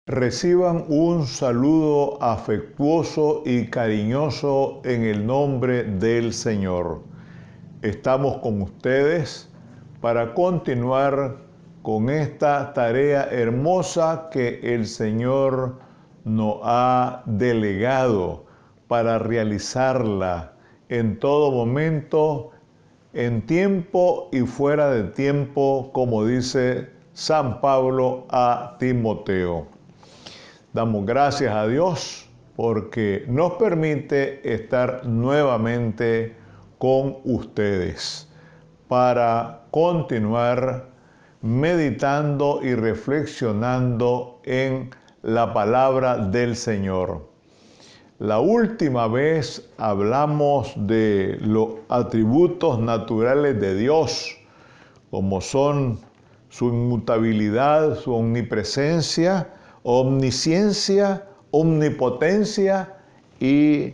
Reciban un saludo afectuoso y cariñoso en el nombre del Señor. Estamos con ustedes para continuar con esta tarea hermosa que el Señor nos ha delegado para realizarla en todo momento, en tiempo y fuera de tiempo, como dice San Pablo a Timoteo. Damos gracias a Dios porque nos permite estar nuevamente con ustedes para continuar meditando y reflexionando en la palabra del Señor. La última vez hablamos de los atributos naturales de Dios, como son su inmutabilidad, su omnipresencia, omnisciencia, omnipotencia y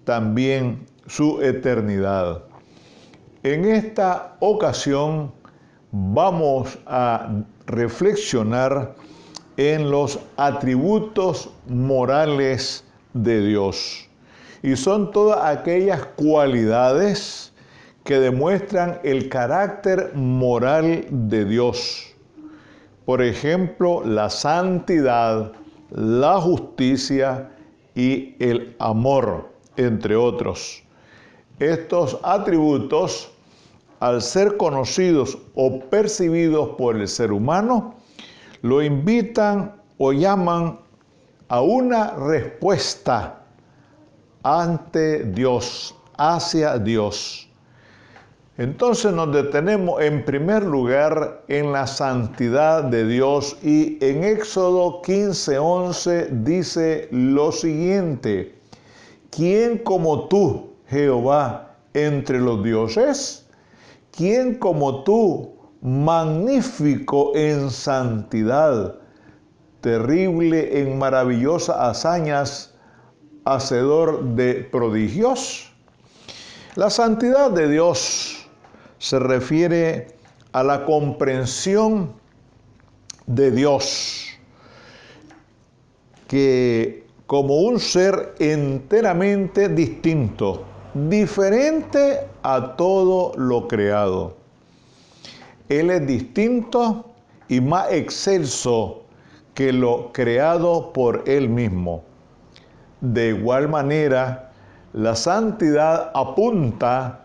también su eternidad. En esta ocasión vamos a reflexionar en los atributos morales de Dios. Y son todas aquellas cualidades que demuestran el carácter moral de Dios. Por ejemplo, la santidad, la justicia y el amor, entre otros. Estos atributos, al ser conocidos o percibidos por el ser humano, lo invitan o llaman a una respuesta ante Dios, hacia Dios. Entonces nos detenemos en primer lugar en la santidad de Dios y en Éxodo 15:11 dice lo siguiente: ¿Quién como tú, Jehová, entre los dioses? ¿Quién como tú, magnífico en santidad, terrible en maravillosas hazañas, hacedor de prodigios? La santidad de Dios se refiere a la comprensión de Dios, que como un ser enteramente distinto, diferente a todo lo creado. Él es distinto y más excelso que lo creado por Él mismo. De igual manera, la santidad apunta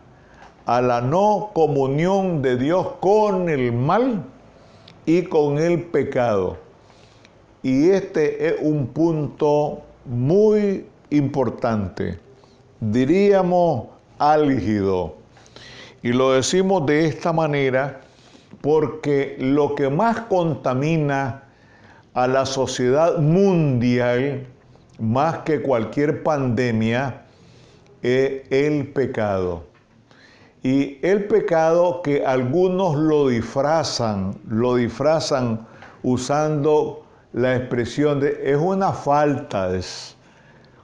a la no comunión de Dios con el mal y con el pecado. Y este es un punto muy importante, diríamos álgido. Y lo decimos de esta manera porque lo que más contamina a la sociedad mundial, más que cualquier pandemia, es el pecado. Y el pecado que algunos lo disfrazan usando la expresión de es una falta, es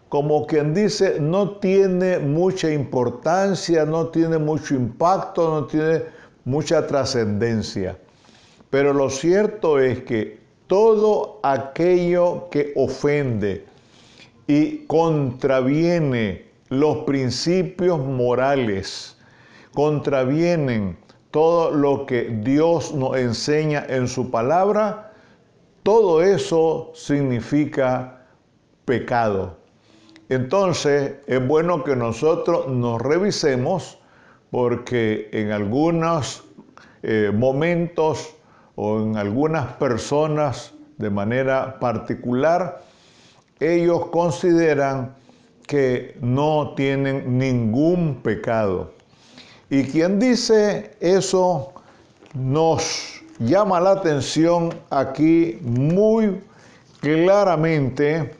como quien dice no tiene mucha importancia, no tiene mucho impacto, no tiene mucha trascendencia. Pero lo cierto es que todo aquello que ofende y contraviene los principios morales, contravienen todo lo que Dios nos enseña en su palabra, todo eso significa pecado. Entonces es bueno que nosotros nos revisemos porque en algunos momentos o en algunas personas de manera particular, ellos consideran que no tienen ningún pecado. Y quien dice eso nos llama la atención aquí muy claramente,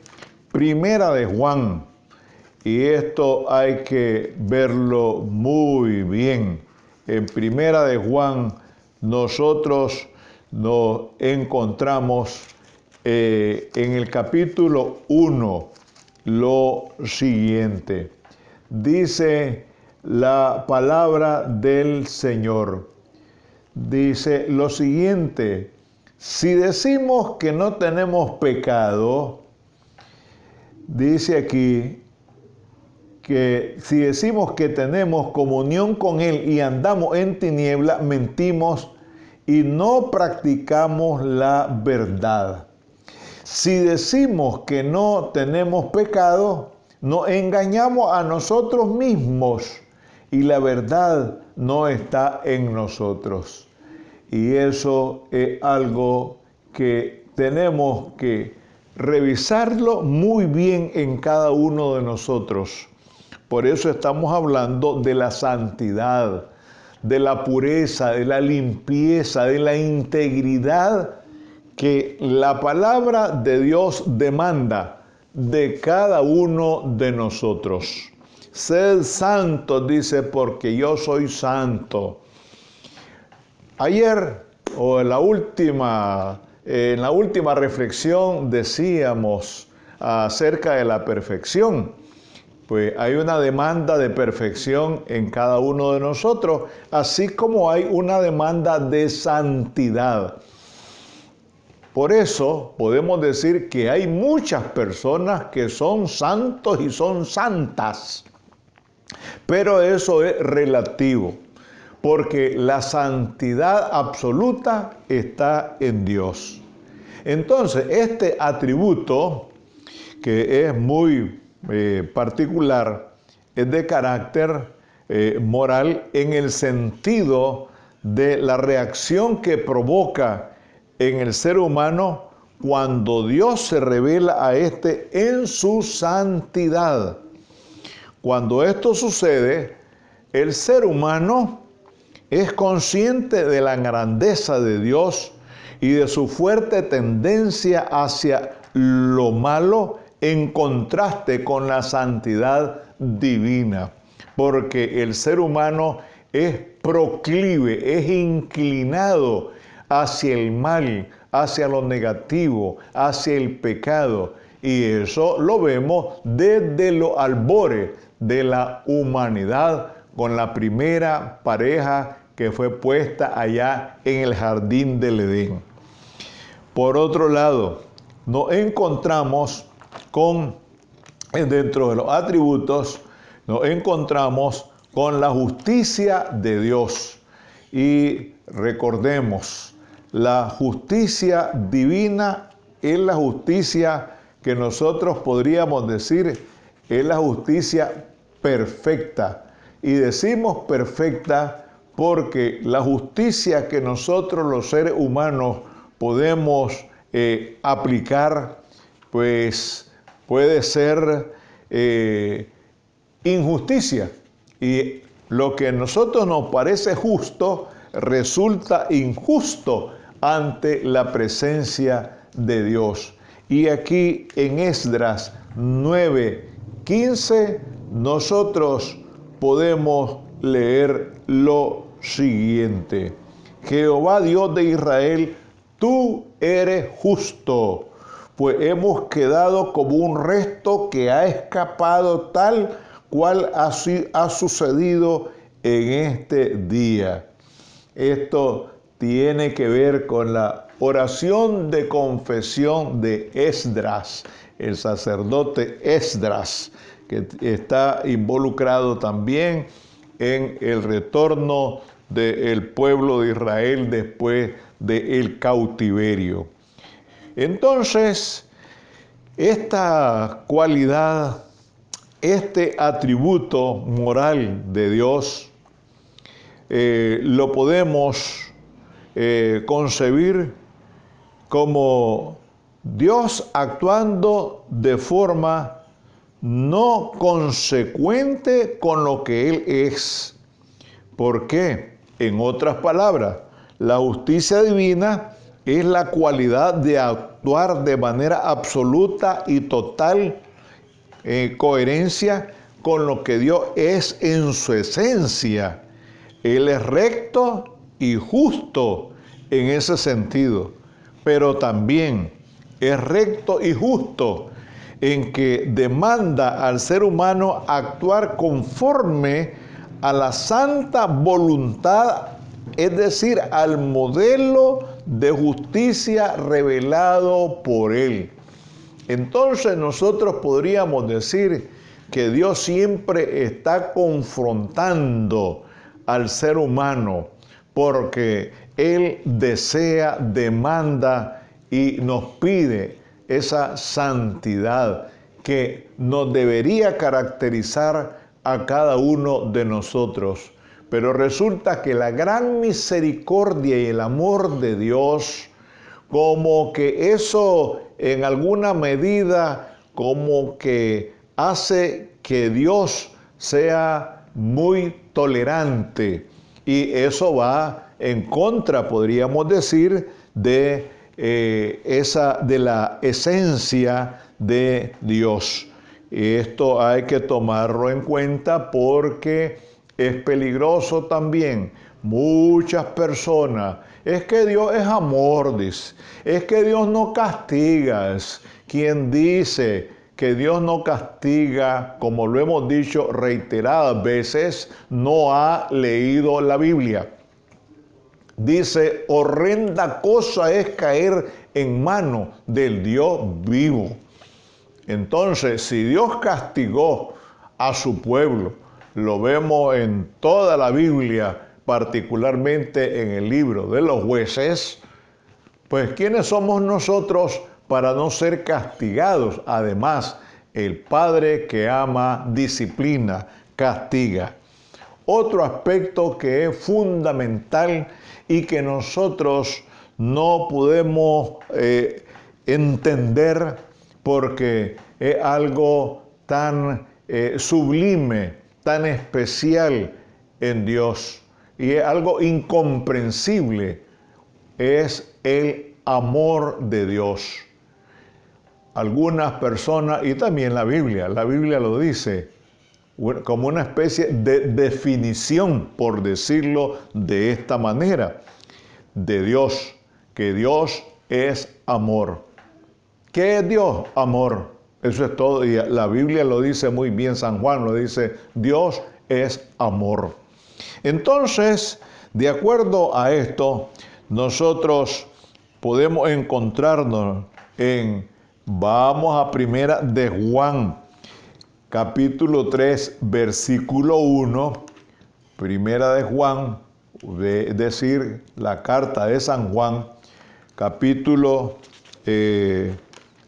Primera de Juan. Y esto hay que verlo muy bien. En Primera de Juan nosotros nos encontramos en el capítulo 1 lo siguiente. Dice la palabra del Señor. Dice lo siguiente: Si decimos que no tenemos pecado, dice aquí que si decimos que tenemos comunión con Él y andamos en tiniebla, mentimos y no practicamos la verdad. Si decimos que no tenemos pecado, nos engañamos a nosotros mismos y la verdad no está en nosotros. Y eso es algo que tenemos que revisarlo muy bien en cada uno de nosotros. Por eso estamos hablando de la santidad, de la pureza, de la limpieza, de la integridad que la palabra de Dios demanda de cada uno de nosotros. Sed santos, dice, porque yo soy santo. Ayer, o en la última reflexión, decíamos acerca de la perfección. Pues hay una demanda de perfección en cada uno de nosotros, así como hay una demanda de santidad. Por eso podemos decir que hay muchas personas que son santos y son santas. Pero eso es relativo, porque la santidad absoluta está en Dios. Entonces, este atributo, que es muy particular, es de carácter moral en el sentido de la reacción que provoca en el ser humano cuando Dios se revela a éste en su santidad. Cuando esto sucede, el ser humano es consciente de la grandeza de Dios y de su fuerte tendencia hacia lo malo en contraste con la santidad divina, porque el ser humano es proclive, es inclinado hacia el mal, hacia lo negativo, hacia el pecado, y eso lo vemos desde los albores de la humanidad con la primera pareja que fue puesta allá en el jardín del Edén. Por otro lado, nos encontramos dentro de los atributos, nos encontramos con la justicia de Dios. Y recordemos, la justicia divina es la justicia que nosotros podríamos decir es la justicia perfecta. Y decimos perfecta porque la justicia que nosotros los seres humanos podemos aplicar, pues puede ser injusticia. Y lo que a nosotros nos parece justo resulta injusto ante la presencia de Dios. Y aquí en Esdras 9:15 nosotros podemos leer lo siguiente: Jehová Dios de Israel, tú eres justo, pues hemos quedado como un resto que ha escapado, tal cual así ha sucedido en este día. Esto tiene que ver con la oración de confesión de Esdras, el sacerdote Esdras, que está involucrado también en el retorno del pueblo de Israel después del cautiverio. Entonces, esta cualidad, este atributo moral de Dios, lo podemos concebir como Dios actuando de forma no consecuente con lo que Él es. ¿Por qué? En otras palabras, la justicia divina es la cualidad de actuar de manera absoluta y total coherencia con lo que Dios es en su esencia. Él es recto y justo en ese sentido, pero también es recto y justo en que demanda al ser humano actuar conforme a la santa voluntad es decir, al modelo de justicia revelado por Él. Entonces nosotros podríamos decir que Dios siempre está confrontando al ser humano porque Él desea, demanda y nos pide esa santidad que nos debería caracterizar a cada uno de nosotros. Pero resulta que la gran misericordia y el amor de Dios, como que eso en alguna medida como que hace que Dios sea muy tolerante, y eso va en contra, podríamos decir, de la esencia de Dios. Y esto hay que tomarlo en cuenta porque es peligroso también. Muchas personas, es que Dios es amor, dice. Es que Dios no castiga. Quien dice que Dios no castiga, como lo hemos dicho reiteradas veces, no ha leído la Biblia. Dice, horrenda cosa es caer en mano del Dios vivo. Entonces, si Dios castigó a su pueblo, lo vemos en toda la Biblia, particularmente en el libro de los Jueces, pues ¿quiénes somos nosotros para no ser castigados? Además, el Padre que ama, disciplina, castiga. Otro aspecto que es fundamental y que nosotros no podemos entender porque es algo tan sublime, tan especial en Dios y es algo incomprensible, es el amor de Dios. Algunas personas, y también la Biblia lo dice, como una especie de definición, por decirlo de esta manera, de Dios, que Dios es amor. ¿Qué es Dios? Amor. Eso es todo. Y la Biblia lo dice muy bien, San Juan lo dice, Dios es amor. Entonces, de acuerdo a esto, nosotros podemos encontrarnos vamos a primera de Juan, capítulo 3, versículo 1, primera de Juan, es decir, la carta de San Juan, capítulo,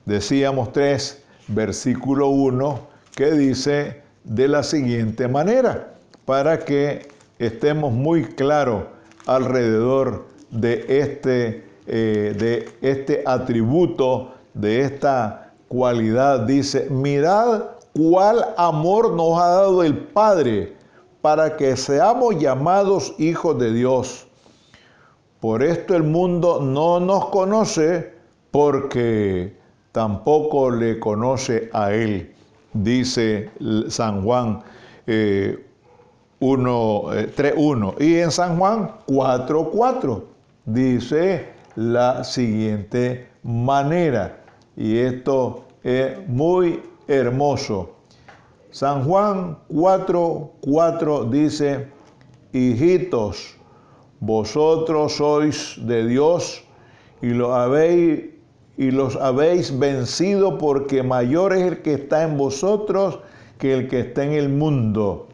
decíamos 3, versículo 1, que dice de la siguiente manera, para que estemos muy claros alrededor de este atributo, de esta cualidad. Dice, mirad cuál amor nos ha dado el Padre para que seamos llamados hijos de Dios. Por esto el mundo no nos conoce porque tampoco le conoce a Él, dice San Juan 3:1. Y en San Juan 4:4 dice la siguiente manera, y esto es muy hermoso. San Juan 4:4 dice, hijitos, vosotros sois de Dios y los habéis vencido, porque mayor es el que está en vosotros que el que está en el mundo.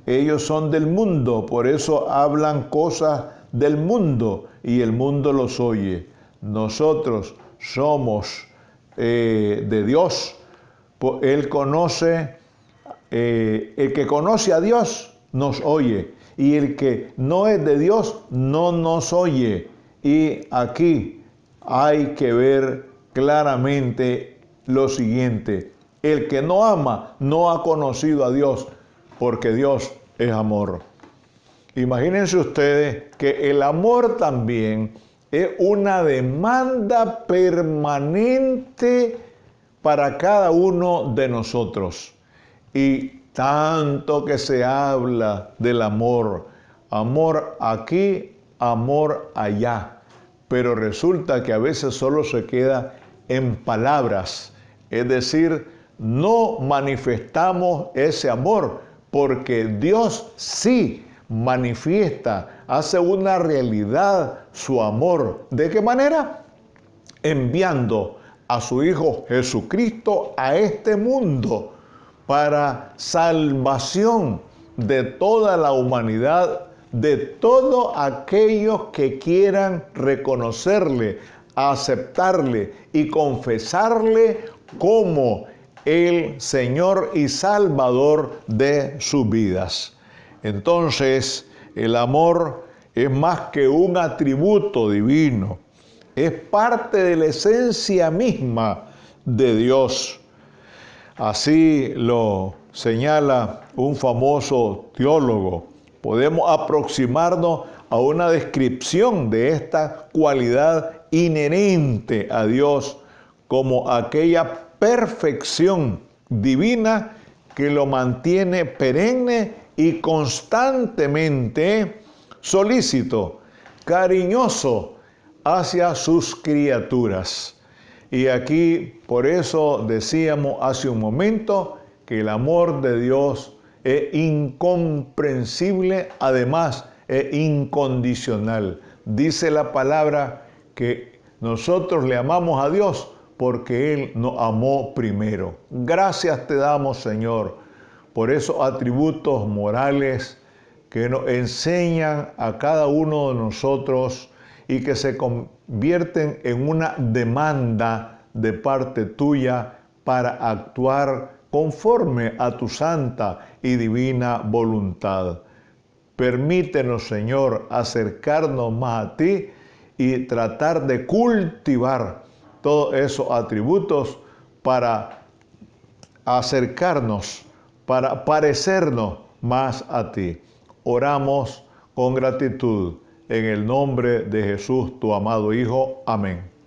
Ellos son del mundo, por eso hablan cosas del mundo y el mundo los oye. Nosotros somos de Dios. Él conoce, el que conoce a Dios nos oye, y el que no es de Dios no nos oye. Y aquí hay que ver claramente lo siguiente: el que no ama no ha conocido a Dios, porque Dios es amor. Imagínense ustedes que el amor también es una demanda permanente para cada uno de nosotros. Y tanto que se habla del amor, amor aquí, amor allá, pero resulta que a veces solo se queda en palabras, es decir, no manifestamos ese amor, porque Dios sí manifiesta, hace una realidad su amor. ¿De qué manera? Enviando a su Hijo Jesucristo a este mundo para salvación de toda la humanidad, de todos aquellos que quieran reconocerle, aceptarle y confesarle como el Señor y Salvador de sus vidas. Entonces, el amor es más que un atributo divino, es parte de la esencia misma de Dios. Así lo señala un famoso teólogo. Podemos aproximarnos a una descripción de esta cualidad inherente a Dios como aquella perfección divina que lo mantiene perenne y constantemente solícito, cariñoso hacia sus criaturas. Y aquí, por eso decíamos hace un momento que el amor de Dios es incomprensible, además es incondicional. Dice la palabra que nosotros le amamos a Dios porque Él nos amó primero. Gracias te damos, Señor, por esos atributos morales que nos enseñan a cada uno de nosotros y que se convierten en una demanda de parte tuya para actuar conforme a tu santa y divina voluntad. Permítenos, Señor, acercarnos más a ti y tratar de cultivar todos esos atributos para acercarnos, para parecernos más a ti. Oramos con gratitud en el nombre de Jesús, tu amado Hijo. Amén.